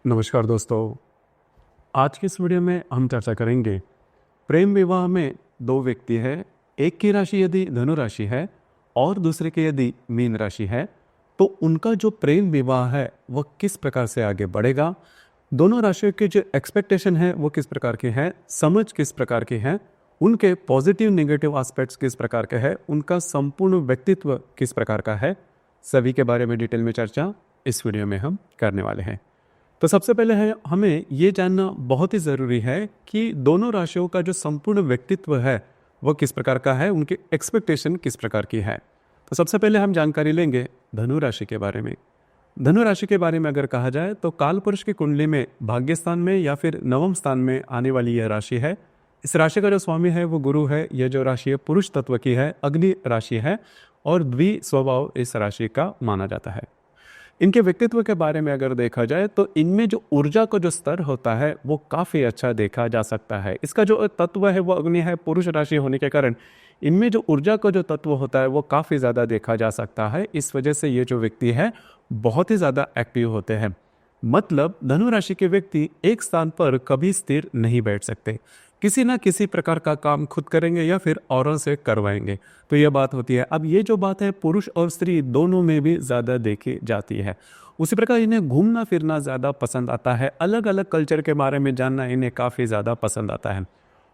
नमस्कार दोस्तों। आज की इस वीडियो में हम चर्चा करेंगे प्रेम विवाह में दो व्यक्ति है, एक की राशि यदि धनु राशि है और दूसरे की यदि मीन राशि है तो उनका जो प्रेम विवाह है वह किस प्रकार से आगे बढ़ेगा, दोनों राशियों की जो एक्सपेक्टेशन है वो किस प्रकार की है, समझ किस प्रकार की है, उनके पॉजिटिव नेगेटिव एस्पेक्ट्स किस प्रकार के हैं, उनका संपूर्ण व्यक्तित्व किस प्रकार का है, सभी के बारे में डिटेल में चर्चा इस वीडियो में हम करने वाले हैं। तो सबसे पहले है हमें ये जानना बहुत ही ज़रूरी है कि दोनों राशियों का जो संपूर्ण व्यक्तित्व है वो किस प्रकार का है, उनकी एक्सपेक्टेशन किस प्रकार की है। तो सबसे पहले हम जानकारी लेंगे धनु राशि के बारे में। धनु राशि के बारे में अगर कहा जाए तो काल पुरुष की कुंडली में भाग्य स्थान में या फिर नवम स्थान में आने वाली यह राशि है। इस राशि का जो स्वामी है वो गुरु है। यह जो राशि है पुरुष तत्व की है, अग्नि राशि है और द्वि स्वभाव इस राशि का माना जाता है। इनके व्यक्तित्व के बारे में अगर देखा जाए तो इनमें जो ऊर्जा का जो स्तर होता है वो काफ़ी अच्छा देखा जा सकता है। इसका जो तत्व है वो अग्नि है, पुरुष राशि होने के कारण इनमें जो ऊर्जा का जो तत्व होता है वो काफ़ी ज़्यादा देखा जा सकता है। इस वजह से ये जो व्यक्ति है बहुत ही ज़्यादा एक्टिव होते हैं। मतलब धनु राशि के व्यक्ति एक स्थान पर कभी स्थिर नहीं बैठ सकते, किसी ना किसी प्रकार का काम खुद करेंगे या फिर औरों से करवाएंगे। तो यह बात होती है। अब ये जो बात है पुरुष और स्त्री दोनों में भी ज़्यादा देखी जाती है। उसी प्रकार इन्हें घूमना फिरना ज़्यादा पसंद आता है, अलग अलग कल्चर के बारे में जानना इन्हें काफ़ी ज़्यादा पसंद आता है।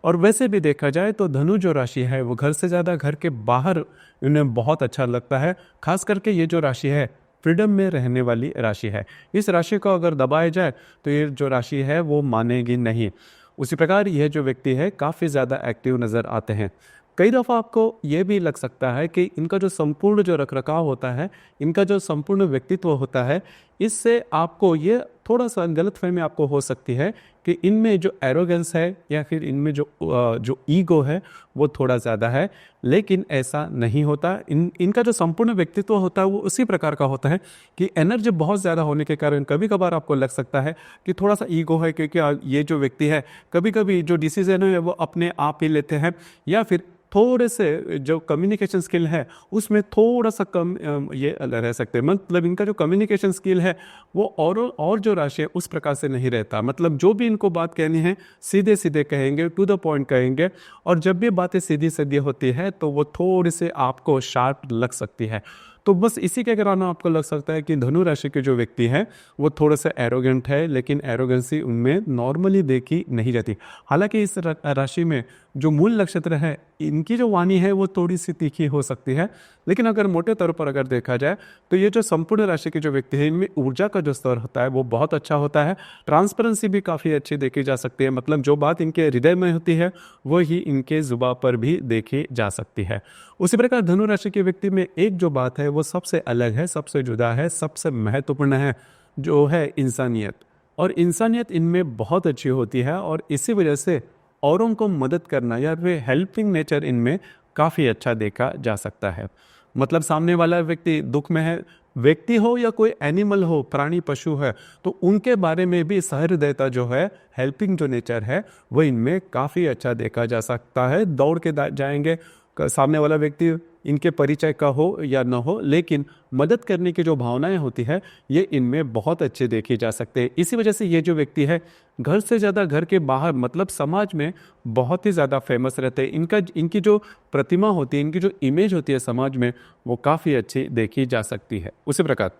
और वैसे भी देखा जाए तो धनु जो राशि है वो घर से ज़्यादा घर के बाहर इन्हें बहुत अच्छा लगता है। खास करके ये जो राशि है फ्रीडम में रहने वाली राशि है। इस राशि को अगर दबाया जाए तो ये जो राशि है वो मानेगी नहीं। उसी प्रकार यह जो व्यक्ति है काफ़ी ज़्यादा एक्टिव नज़र आते हैं। कई दफ़ा आपको ये भी लग सकता है कि इनका जो संपूर्ण जो रखरखाव होता है, इनका जो संपूर्ण व्यक्तित्व होता है, इससे आपको ये थोड़ा सा गलतफहमी आपको हो सकती है कि इनमें जो एरोगेंस है या फिर इनमें जो ईगो है वो थोड़ा ज़्यादा है। लेकिन ऐसा नहीं होता। इनका जो संपूर्ण व्यक्तित्व होता है वो उसी प्रकार का होता है कि एनर्जी बहुत ज़्यादा होने के कारण कभी कभार आपको लग सकता है कि थोड़ा सा ईगो है, क्योंकि ये जो व्यक्ति है कभी कभी जो डिसीजन है वो अपने आप ही लेते हैं या फिर थोड़े से जो कम्युनिकेशन स्किल है उसमें थोड़ा सा कम ये रह सकते हैं। मतलब इनका जो कम्युनिकेशन स्किल है वो और जो राशि है उस प्रकार से नहीं रहता। मतलब जो भी इनको बात कहनी है सीधे सीधे कहेंगे, टू द पॉइंट कहेंगे। और जब भी बातें सीधी सीधी होती है तो वो थोड़ी से आपको शार्प लग सकती है। तो बस इसी के कारण आपको लग सकता है कि धनु राशि के जो व्यक्ति हैं वो थोड़ा सा एरोगेंट है, लेकिन एरोगेंसी उनमें नॉर्मली देखी नहीं जाती। हालांकि इस राशि में जो मूल नक्षत्र है इनकी जो वाणी है वो थोड़ी सी तीखी हो सकती है। लेकिन अगर मोटे तौर पर अगर देखा जाए तो ये जो संपूर्ण राशि के जो व्यक्ति है इनमें ऊर्जा का जो स्तर होता है वो बहुत अच्छा होता है। ट्रांसपेरेंसी भी काफ़ी अच्छी देखी जा सकती है। मतलब जो बात इनके हृदय में होती है वो ही इनके जुबान पर भी देखी जा सकती है। उसी प्रकार धनु राशि के व्यक्ति में एक जो बात है वो सबसे अलग है, सबसे जुदा है, सबसे महत्वपूर्ण है, जो है इंसानियत। और इंसानियत इनमें बहुत अच्छी होती है और इसी वजह से औरों को मदद करना या फिर हेल्पिंग नेचर इनमें काफ़ी अच्छा देखा जा सकता है। मतलब सामने वाला व्यक्ति दुख में है, व्यक्ति हो या कोई एनिमल हो, प्राणी पशु है, तो उनके बारे में भी सहृदयता जो है, हेल्पिंग जो नेचर है वो इनमें काफ़ी अच्छा देखा जा सकता है। दौड़ के जाएंगे सामने वाला व्यक्ति, इनके परिचय का हो या न हो, लेकिन मदद करने की जो भावनाएं होती है ये इनमें बहुत अच्छे देखी जा सकते हैं। इसी वजह से ये जो व्यक्ति है घर से ज़्यादा घर के बाहर मतलब समाज में बहुत ही ज़्यादा फेमस रहते हैं। इनकी जो प्रतिमा होती है, इनकी जो इमेज होती है समाज में वो काफ़ी अच्छी देखी जा सकती है। उसी प्रकार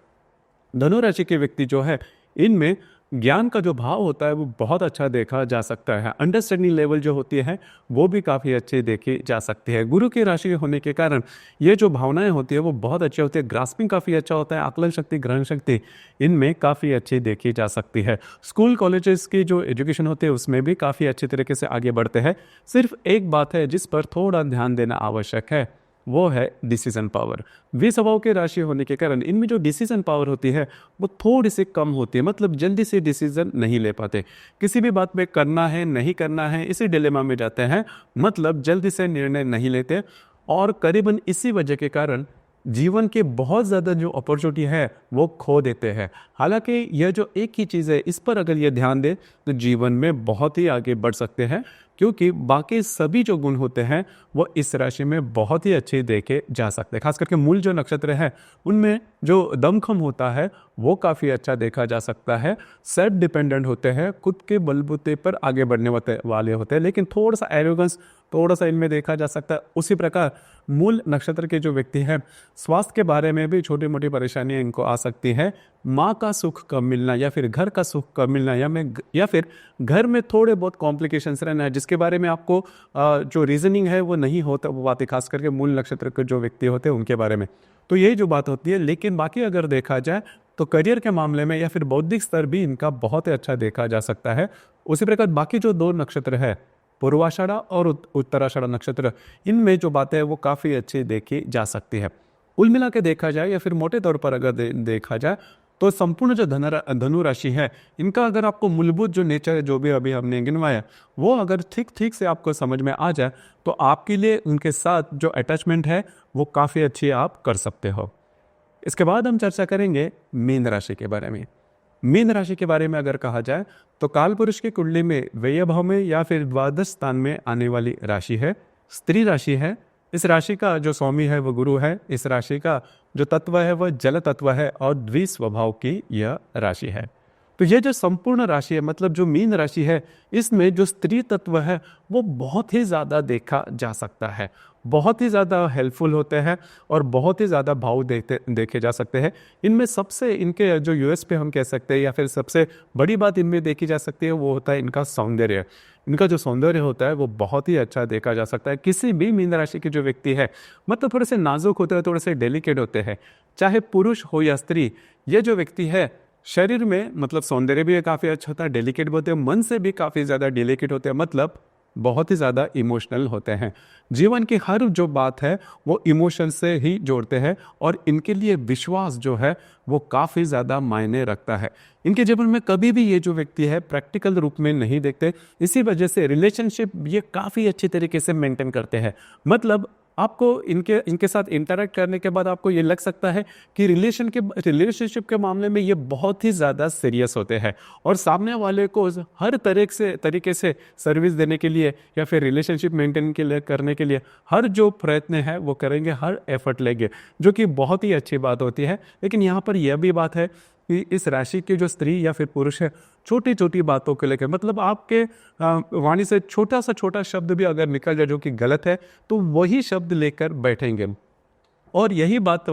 धनु राशि के व्यक्ति जो है इनमें ज्ञान का जो भाव होता है वो बहुत अच्छा देखा जा सकता है। अंडरस्टैंडिंग लेवल जो होती है वो भी काफ़ी अच्छी देखी जा सकती है। गुरु की राशि होने के कारण ये जो भावनाएं होती है वो बहुत अच्छी होती है। ग्रास्पिंग काफ़ी अच्छा होता है, आकलन शक्ति, ग्रहण शक्ति इनमें काफ़ी अच्छी देखी जा सकती है। स्कूल कॉलेजेस की जो एजुकेशन होती है उसमें भी काफ़ी अच्छी तरीके से आगे बढ़ते हैं। सिर्फ एक बात है जिस पर थोड़ा ध्यान देना आवश्यक है, वो है डिसीजन पावर। वे स्वभाव के राशि होने के कारण इनमें जो डिसीजन पावर होती है वो थोड़ी सी कम होती है। मतलब जल्दी से डिसीजन नहीं ले पाते, किसी भी बात पे करना है नहीं करना है इसी डिलेमा में जाते हैं। मतलब जल्दी से निर्णय नहीं लेते और करीबन इसी वजह के कारण जीवन के बहुत ज़्यादा जो अपॉर्चुनिटी है वो खो देते हैं। हालांकि यह जो एक ही चीज़ है, इस पर अगर ये ध्यान दें तो जीवन में बहुत ही आगे बढ़ सकते हैं, क्योंकि बाकी सभी जो गुण होते हैं वो इस राशि में बहुत ही अच्छे देखे जा सकते हैं। खास करके मूल जो नक्षत्र है उनमें जो दमखम होता है वो काफ़ी अच्छा देखा जा सकता है। सेल्फ डिपेंडेंट होते हैं, खुद के बलबूते पर आगे बढ़ने वाले होते हैं, लेकिन थोड़ा सा एरोगेंस थोड़ा सा इनमें देखा जा सकता है। उसी प्रकार मूल नक्षत्र के जो व्यक्ति हैं, स्वास्थ्य के बारे में भी छोटी मोटी परेशानियां इनको आ सकती है। माँ का सुख कम मिलना या फिर घर का सुख कम मिलना या फिर घर में थोड़े बहुत कॉम्प्लिकेशंस रहना है, जिसके बारे में आपको जो रीजनिंग है वो नहीं होता, वो बातें खास करके मूल नक्षत्र के जो व्यक्ति होते हैं उनके बारे में। तो यही जो बात होती है। लेकिन बाकी अगर देखा जाए तो करियर के मामले में या फिर बौद्धिक स्तर भी इनका बहुत ही अच्छा देखा जा सकता है। उसी प्रकार बाकी जो 2 नक्षत्र है, पूर्वाषाढ़ और उत्तराषाढ़ नक्षत्र, इनमें जो बातें हैं वो काफ़ी अच्छी देखी जा सकती है। कुल मिला के देखा जाए या फिर मोटे तौर पर अगर देखा जाए तो संपूर्ण जो धनु राशि है, इनका अगर आपको मूलभूत जो नेचर है, जो भी अभी हमने गिनवाया, वो अगर ठीक ठीक से आपको समझ में आ जाए तो आपके लिए उनके साथ जो अटैचमेंट है वो काफ़ी अच्छी आप कर सकते हो। इसके बाद हम चर्चा करेंगे मीन राशि के बारे में। मीन राशि के बारे में अगर कहा जाए तो कालपुरुष की कुंडली में व्यय भाव में या फिर द्वादश स्थान में आने वाली राशि है, स्त्री राशि है। इस राशि का जो स्वामी है वो गुरु है। इस राशि का जो तत्व है वह जल तत्व है और द्विस्वभाव की यह राशि है। तो ये जो संपूर्ण राशि है, मतलब जो मीन राशि है, इसमें जो स्त्री तत्व है वो बहुत ही ज़्यादा देखा जा सकता है, बहुत ही ज़्यादा हेल्पफुल होते हैं और बहुत ही ज़्यादा भाव देखे जा सकते हैं। इनमें सबसे इनके जो यूएस पे हम कह सकते हैं या फिर सबसे बड़ी बात इनमें देखी जा सकती है वो होता है इनका सौंदर्य। इनका जो सौंदर्य होता है वो बहुत ही अच्छा देखा जा सकता है। किसी भी मीन राशि के जो व्यक्ति है, मतलब थोड़े से नाजुक होते हैं, थोड़े से डेलिकेट होते हैं, चाहे पुरुष हो या स्त्री, ये जो व्यक्ति है शरीर में मतलब सौंदर्य भी काफ़ी अच्छा होता है, डेलिकेट होते हैं, मन से भी काफ़ी ज़्यादा डेलिकेट होते हैं, मतलब बहुत ही ज़्यादा इमोशनल होते हैं। जीवन की हर जो बात है वो इमोशन से ही जोड़ते हैं और इनके लिए विश्वास जो है वो काफ़ी ज़्यादा मायने रखता है। इनके जीवन में कभी भी ये जो व्यक्ति है प्रैक्टिकल रूप में नहीं देखते, इसी वजह से रिलेशनशिप ये काफ़ी अच्छी तरीके से मेंटेन करते हैं। मतलब आपको इनके साथ इंटरेक्ट करने के बाद आपको ये लग सकता है कि रिलेशनशिप के मामले में ये बहुत ही ज़्यादा सीरियस होते हैं और सामने वाले को हर तरीके से सर्विस देने के लिए या फिर रिलेशनशिप मेंटेन करने के लिए हर जो प्रयत्न है वो करेंगे, हर एफर्ट लेंगे, जो कि बहुत ही अच्छी बात होती है। लेकिन यहाँ पर यह भी बात है कि इस राशि की जो स्त्री या फिर पुरुष है, छोटी छोटी बातों को लेकर, मतलब आपके वाणी से छोटा सा छोटा शब्द भी अगर निकल जाए जो कि गलत है तो वही शब्द लेकर बैठेंगे। और यही बात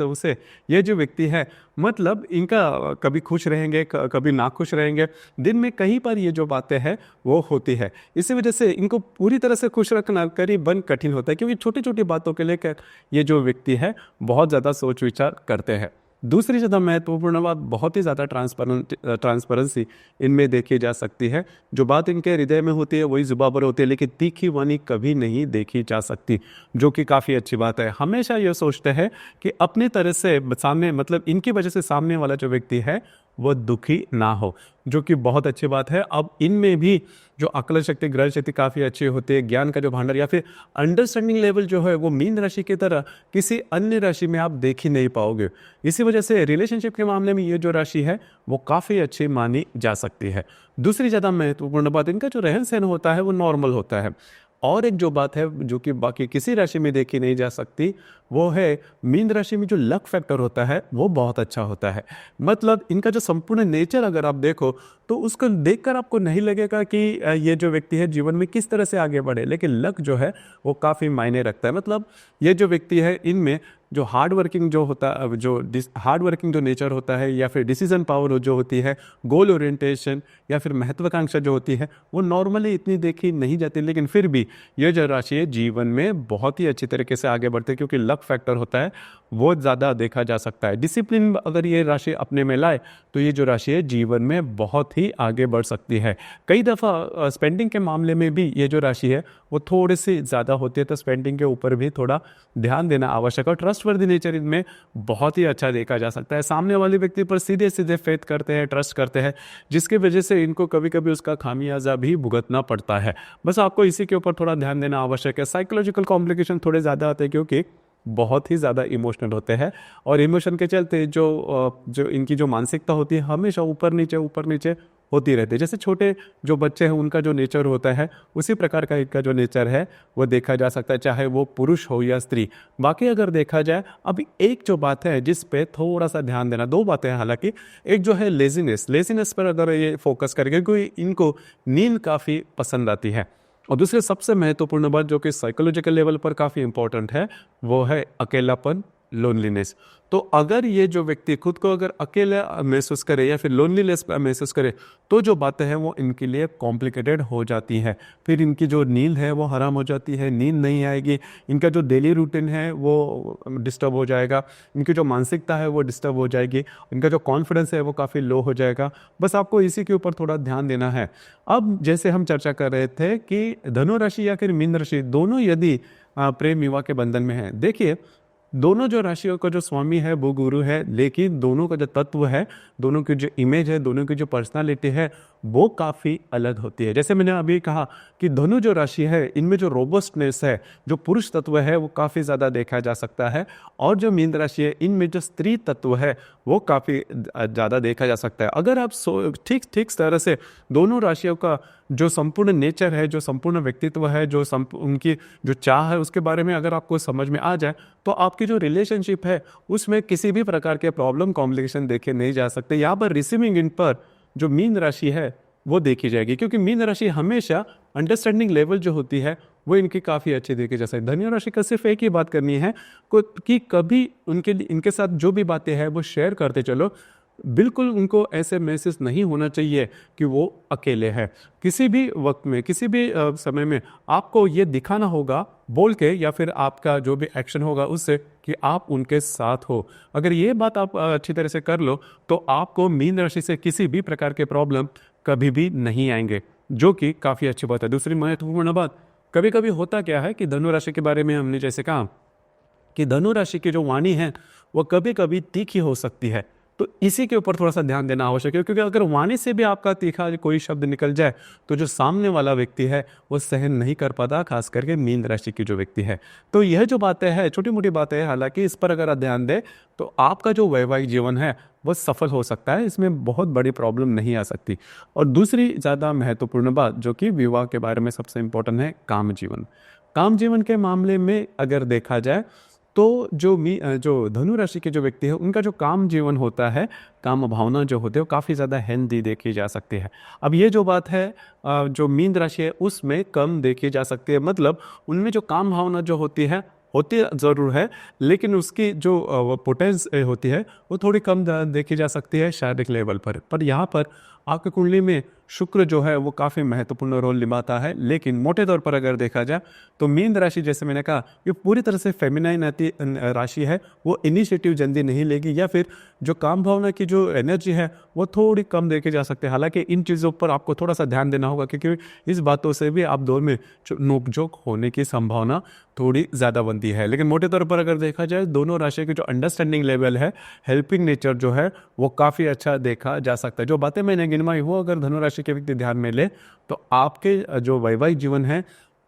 उसे ये जो व्यक्ति है, मतलब इनका कभी खुश रहेंगे कभी नाखुश रहेंगे, दिन में कहीं पर ये जो बातें हैं वो होती है। इसी वजह से इनको पूरी तरह से खुश रखना करीबन कठिन होता है, क्योंकि छोटी छोटी बातों के लेकर ये जो व्यक्ति है बहुत ज़्यादा सोच विचार करते हैं। दूसरी ज़्यादा महत्वपूर्ण बात, बहुत ही ज़्यादा ट्रांसपेरेंसी इनमें देखी जा सकती है। जो बात इनके हृदय में होती है वही जुबान पर होती है, लेकिन तीखी वाणी कभी नहीं देखी जा सकती, जो कि काफ़ी अच्छी बात है। हमेशा ये सोचते हैं कि अपनी तरह से सामने, मतलब इनकी वजह से सामने वाला जो व्यक्ति है वो दुखी ना हो, जो कि बहुत अच्छी बात है। अब इनमें भी जो अकल शक्ति, ग्रह शक्ति काफ़ी अच्छी होती है, ज्ञान का जो भंडार या फिर अंडरस्टैंडिंग लेवल जो है वो मीन राशि की तरह किसी अन्य राशि में आप देख ही नहीं पाओगे। इसी वजह से रिलेशनशिप के मामले में ये जो राशि है वो काफ़ी अच्छी मानी जा सकती है। दूसरी ज़्यादा महत्वपूर्ण बात, इनका जो रहन सहन होता है वो नॉर्मल होता है। और एक जो बात है जो कि बाकी किसी राशि में देखी नहीं जा सकती, वो है मीन राशि में जो लक फैक्टर होता है वो बहुत अच्छा होता है। मतलब इनका जो संपूर्ण नेचर अगर आप देखो तो उसको देखकर आपको नहीं लगेगा कि ये जो व्यक्ति है जीवन में किस तरह से आगे बढ़े, लेकिन लक जो है वो काफ़ी मायने रखता है। मतलब ये जो व्यक्ति है इनमें जो हार्ड वर्किंग जो होता है, जो हार्ड वर्किंग जो नेचर होता है या फिर डिसीजन पावर जो होती है, गोल ओरिएंटेशन या फिर महत्वाकांक्षा जो होती है, वो नॉर्मली इतनी देखी नहीं जाती, लेकिन फिर भी ये जो राशि है जीवन में बहुत ही अच्छी तरीके से आगे बढ़ते हैं, क्योंकि लक फैक्टर होता है वो ज़्यादा देखा जा सकता है। डिसिप्लिन अगर ये राशि अपने में लाए तो ये जो राशि है जीवन में बहुत ही आगे बढ़ सकती है। कई दफ़ा स्पेंडिंग के मामले में भी ये जो राशि है वो थोड़ी सी ज़्यादा होती है, तो स्पेंडिंग के ऊपर भी थोड़ा ध्यान देना आवश्यक है। और ट्रस्टवर्दी नेचर इनमें बहुत ही अच्छा देखा जा सकता है। सामने वाले व्यक्ति पर सीधे सीधे फेथ करते हैं, ट्रस्ट करते हैं, जिसकी वजह से इनको कभी कभी उसका खामियाजा भी भुगतना पड़ता है। बस आपको इसी के ऊपर थोड़ा ध्यान देना आवश्यक है। साइकोलॉजिकल कॉम्प्लिकेशन थोड़े ज़्यादा आते हैं, क्योंकि बहुत ही ज़्यादा इमोशनल होते हैं और इमोशन के चलते जो इनकी जो मानसिकता होती है हमेशा ऊपर नीचे होती रहती है। जैसे छोटे जो बच्चे हैं उनका जो नेचर होता है उसी प्रकार का इनका जो नेचर है वो देखा जा सकता है, चाहे वो पुरुष हो या स्त्री। बाकी अगर देखा जाए, अभी एक जो बात है जिस पे थोड़ा सा ध्यान देना, दो बातें हैं हालांकि। एक जो है लेजीनेस पर अगर ये फोकस करेंगे, क्योंकि इनको नींद काफ़ी पसंद आती है। और दूसरी सबसे महत्वपूर्ण बात जो कि साइकोलॉजिकल लेवल पर काफ़ी इंपॉर्टेंट है, वो है अकेलापन, लोनलीनेस। तो अगर ये जो व्यक्ति खुद को अगर अकेला महसूस करे या फिर लोनलीनेस महसूस करे, तो जो बातें हैं वो इनके लिए कॉम्प्लिकेटेड हो जाती हैं। फिर इनकी जो नींद है वो हराम हो जाती है, नींद नहीं आएगी, इनका जो डेली रूटीन है वो डिस्टर्ब हो जाएगा, इनकी जो मानसिकता है वो डिस्टर्ब हो जाएगी, इनका जो कॉन्फिडेंस है वो काफ़ी लो हो जाएगा। बस आपको इसी के ऊपर थोड़ा ध्यान देना है। अब जैसे हम चर्चा कर रहे थे कि धनु राशि या फिर मीन राशि दोनों यदि प्रेम विवाह के बंधन में है, देखिए दोनों जो राशियों का जो स्वामी है वो गुरु है, लेकिन दोनों का जो तत्व है, दोनों की जो इमेज है, दोनों की जो पर्सनालिटी है वो काफ़ी अलग होती है। जैसे मैंने अभी कहा कि धनु जो राशि है इनमें जो रोबस्टनेस है, जो पुरुष तत्व है वो काफ़ी ज़्यादा देखा जा सकता है, और जो मीन राशि है इनमें जो स्त्री तत्व है वो काफ़ी ज़्यादा देखा जा सकता है। अगर आप ठीक तरह से दोनों राशियों का जो संपूर्ण नेचर है, जो संपूर्ण व्यक्तित्व है, उनकी जो चाह है उसके बारे में अगर आपको समझ में आ जाए, तो आपकी जो रिलेशनशिप है उसमें किसी भी प्रकार के प्रॉब्लम कॉम्प्लिकेशन देखे नहीं जा सकते। यहाँ पर रिसीविंग एंड पर जो मीन राशि है वो देखी जाएगी, क्योंकि मीन राशि हमेशा अंडरस्टैंडिंग लेवल जो होती है वो इनकी काफ़ी अच्छी देखी जा सकती है। धनु राशि का सिर्फ एक ही बात करनी है कि कभी इनके साथ जो भी बातें हैं वो शेयर करते चलो, बिल्कुल उनको ऐसे महसूस नहीं होना चाहिए कि वो अकेले हैं। किसी भी वक्त में, किसी भी समय में आपको ये दिखाना होगा बोल के या फिर आपका जो भी एक्शन होगा उससे कि आप उनके साथ हो। अगर ये बात आप अच्छी तरह से कर लो तो आपको मीन राशि से किसी भी प्रकार के प्रॉब्लम कभी भी नहीं आएंगे, जो कि काफ़ी अच्छी बात है। दूसरी महत्वपूर्ण बात, कभी कभी होता क्या है कि धनु राशि के बारे में हमने जैसे कहा कि धनु राशि की जो वाणी है वो कभी कभी तीखी हो सकती है, तो इसी के ऊपर थोड़ा सा ध्यान देना आवश्यक है, क्योंकि अगर वाणी से भी आपका तीखा कोई शब्द निकल जाए तो जो सामने वाला व्यक्ति है वो सहन नहीं कर पाता, खास करके मीन राशि की जो व्यक्ति है। तो यह जो बातें हैं, छोटी मोटी बातें हैं, हालांकि इस पर अगर आप ध्यान दें तो आपका जो वैवाहिक जीवन है वो सफल हो सकता है, इसमें बहुत बड़ी प्रॉब्लम नहीं आ सकती। और दूसरी ज़्यादा महत्वपूर्ण बात जो कि विवाह के बारे में सबसे इम्पोर्टेंट है, काम जीवन। काम जीवन के मामले में अगर देखा जाए तो जो धनु राशि के जो व्यक्ति है उनका जो काम जीवन होता है, काम भावना जो होती है वो काफ़ी ज़्यादा हेल्दी देखी जा सकती है। अब ये जो बात है जो मीन राशि है उसमें कम देखी जा सकती है, मतलब उनमें जो काम भावना जो होती ज़रूर है, लेकिन उसकी जो पोटेंस होती है वो थोड़ी कम देखी जा सकती है शारीरिक लेवल पर यहाँ पर आपकी कुंडली में शुक्र जो है वो काफ़ी महत्वपूर्ण रोल निभाता है। लेकिन मोटे तौर पर अगर देखा जाए तो मीन राशि, जैसे मैंने कहा, ये पूरी तरह से फेमिनाइन राशि है, वो इनिशिएटिव जल्दी नहीं लेगी, या फिर जो काम भावना की जो एनर्जी है वो थोड़ी कम देखी जा सकती है। हालांकि इन चीज़ों पर आपको थोड़ा सा ध्यान देना होगा, क्योंकि इस बातों से भी आप दौर में नोकझोंक होने की संभावना थोड़ी ज़्यादा बनती है। लेकिन मोटे तौर पर अगर देखा जाए दोनों राशि की जो अंडरस्टैंडिंग लेवल है, हेल्पिंग नेचर जो है वो काफ़ी अच्छा देखा जा सकता है। जो बातें मैंने गिनवाई वो अगर धनु राशि के व्यक्ति ध्यान में ले तो आपके जो वैवाहिक जीवन है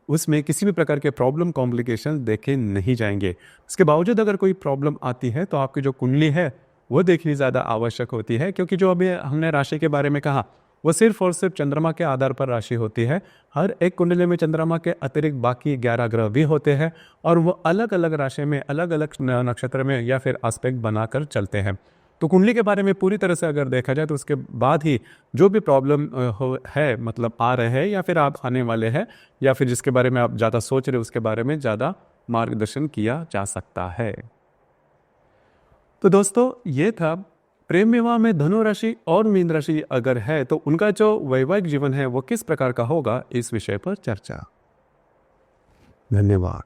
उसमें किसी भी प्रकार के प्रॉब्लम कॉम्प्लिकेशन देखे नहीं जाएंगे। इसके बावजूद अगर कोई प्रॉब्लम आती है तो आपकी जो कुंडली है वो देखनी ज़्यादा आवश्यक होती है, क्योंकि जो अभी हमने राशि के बारे में कहा वो सिर्फ और सिर्फ चंद्रमा के आधार पर राशि होती है। हर एक कुंडली में चंद्रमा के अतिरिक्त बाकी 11 ग्रह भी होते हैं और वो अलग अलग राशि में, अलग अलग नक्षत्र में या फिर एस्पेक्ट बनाकर चलते हैं। तो कुंडली के बारे में पूरी तरह से अगर देखा जाए तो उसके बाद ही जो भी प्रॉब्लम है, मतलब आ रहे हैं या फिर आप आने वाले हैं या फिर जिसके बारे में आप ज़्यादा सोच रहे हो उसके बारे में ज़्यादा मार्गदर्शन किया जा सकता है। तो दोस्तों ये था प्रेम विवाह में धनु राशि और मीन राशि अगर है तो उनका जो वैवाहिक जीवन है वो किस प्रकार का होगा, इस विषय पर चर्चा। धन्यवाद।